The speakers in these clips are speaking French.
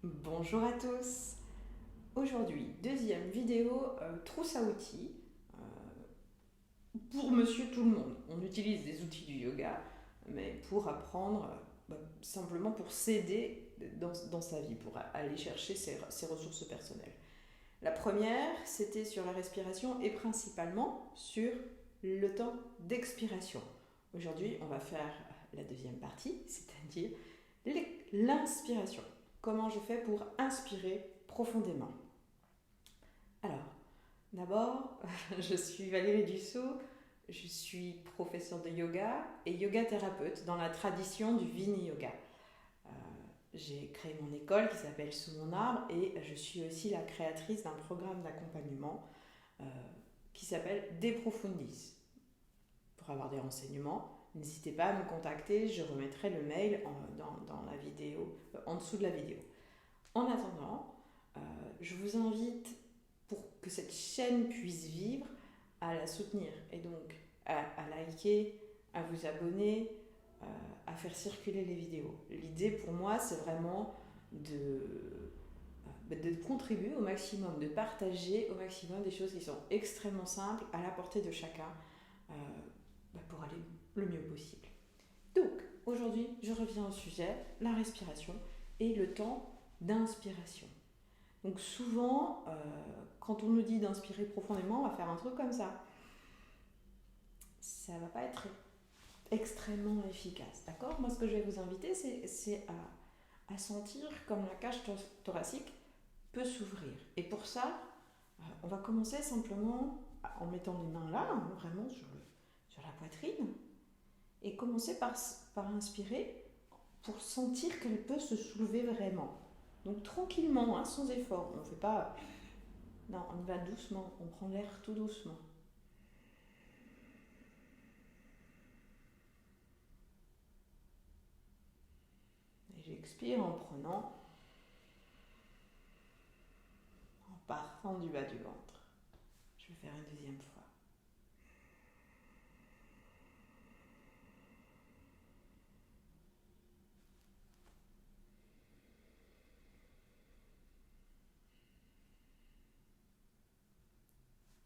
Bonjour à tous. Aujourd'hui, deuxième vidéo trousse à outils pour monsieur tout le monde. On utilise des outils du yoga, mais pour apprendre, simplement pour s'aider dans sa vie, pour aller chercher ses ressources personnelles. La première, c'était sur la respiration et principalement sur le temps d'expiration. Aujourd'hui, on va faire la deuxième partie, c'est-à-dire l'inspiration. Comment je fais pour inspirer profondément? Alors, d'abord, je suis Valérie Dussault, je suis professeure de yoga et yoga thérapeute dans la tradition du Vini Yoga. Euh, j'ai créé mon école qui s'appelle Sous mon arbre et je suis aussi la créatrice d'un programme d'accompagnement euh, qui s'appelle De Profundis. Pour avoir des renseignements, n'hésitez pas à me contacter, je remettrai le mail dans la vidéo, en dessous de la vidéo. En attendant, je vous invite, pour que cette chaîne puisse vivre, à la soutenir et donc à liker, à vous abonner, à faire circuler les vidéos. L'idée pour moi, c'est vraiment de contribuer au maximum, de partager au maximum des choses qui sont extrêmement simples, à la portée de chacun, euh, pour aller le mieux possible. Donc, aujourd'hui, je reviens au sujet, la respiration et le temps d'inspiration. Donc souvent, quand on nous dit d'inspirer profondément, on va faire un truc comme ça. Ça va pas être extrêmement efficace, d'accord? Moi, ce que je vais vous inviter, c'est à sentir comme la cage thoracique peut s'ouvrir. Et pour ça, on va commencer simplement en mettant les mains là, hein, vraiment sur la poitrine, et commencer par inspirer pour sentir qu'elle peut se soulever vraiment. Donc tranquillement, hein, sans effort. On ne fait pas. Non, on y va doucement. On prend l'air tout doucement. Et j'expire en prenant, en partant du bas du ventre. Je vais faire une deuxième fois.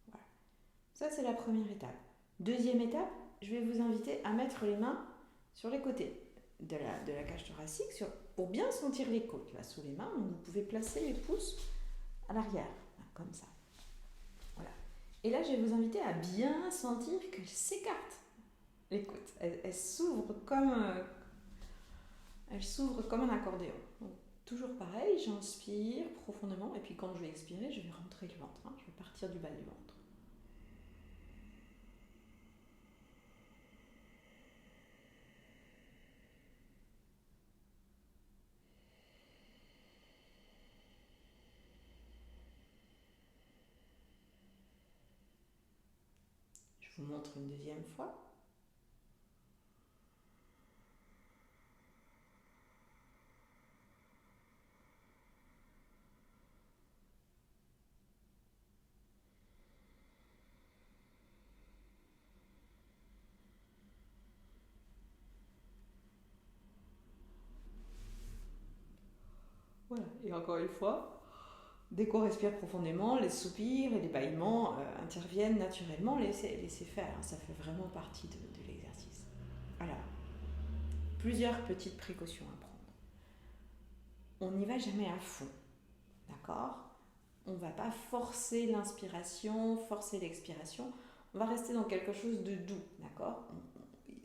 Voilà. Ça, c'est la première étape. Deuxième étape, je vais vous inviter à mettre les mains sur les côtés de la cage thoracique pour bien sentir les côtes là sous les mains. Donc vous pouvez placer les pouces à l'arrière, comme ça. Voilà. Et là, je vais vous inviter à bien sentir qu'elles s'écartent, les côtes. Elles s'ouvrent comme un accordéon. Donc, toujours pareil, j'inspire profondément et puis quand je vais expirer, je vais rentrer le ventre. Je vais partir du bas du ventre. Je vous montre une deuxième fois. Voilà, et encore une fois, dès qu'on respire profondément, les soupirs et les bâillements interviennent naturellement. Laissez faire, ça fait vraiment partie de l'exercice. Alors, plusieurs petites précautions à prendre. On n'y va jamais à fond, d'accord? On ne va pas forcer l'inspiration, forcer l'expiration. On va rester dans quelque chose de doux, d'accord?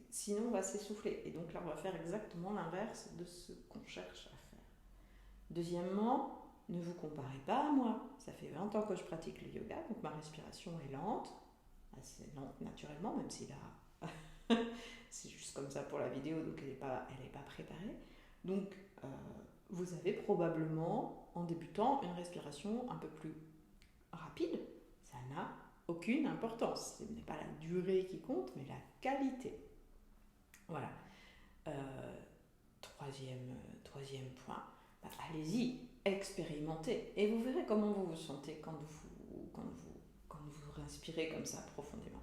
Sinon, on va s'essouffler. Et donc là, on va faire exactement l'inverse de ce qu'on cherche à faire. Deuxièmement, ne vous comparez pas à moi. Ça fait 20 ans que je pratique le yoga, donc ma respiration est lente, assez lente naturellement, même si là, c'est juste comme ça pour la vidéo, donc elle est pas préparée. Donc, vous avez probablement, en débutant, une respiration un peu plus rapide. Ça n'a aucune importance. Ce n'est pas la durée qui compte, mais la qualité. Voilà. Troisième point, allez-y, expérimentez. Et vous verrez comment vous vous sentez quand vous respirez comme ça profondément.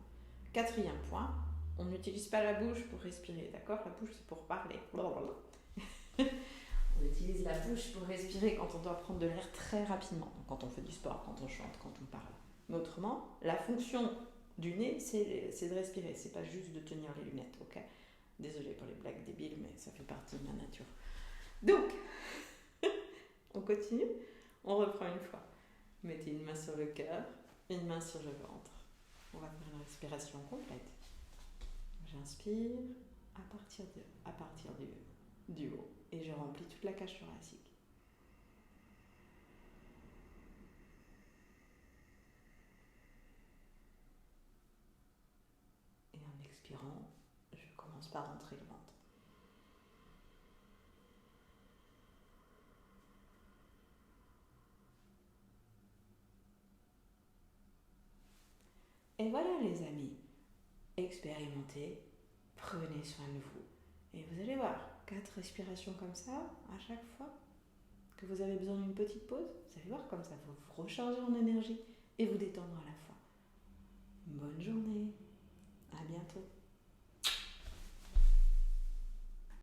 Quatrième point, on n'utilise pas la bouche pour respirer, d'accord? La bouche, c'est pour parler. On utilise la bouche pour respirer quand on doit prendre de l'air très rapidement, donc quand on fait du sport, quand on chante, quand on parle. Mais autrement, la fonction du nez, c'est de respirer, c'est pas juste de tenir les lunettes, ok? Désolée pour les blagues débiles, mais ça fait partie de ma nature. Donc, on continue, on reprend une fois. Mettez une main sur le cœur, une main sur le ventre. On va faire une respiration complète. J'inspire à partir du haut et je remplis toute la cage thoracique. Et en expirant, je commence par rentrer le ventre. Et voilà les amis, expérimentez, prenez soin de vous. Et vous allez voir, 4 respirations comme ça, à chaque fois que vous avez besoin d'une petite pause, vous allez voir comme ça, vous vous recharger en énergie et vous détendre à la fois. Bonne journée, à bientôt.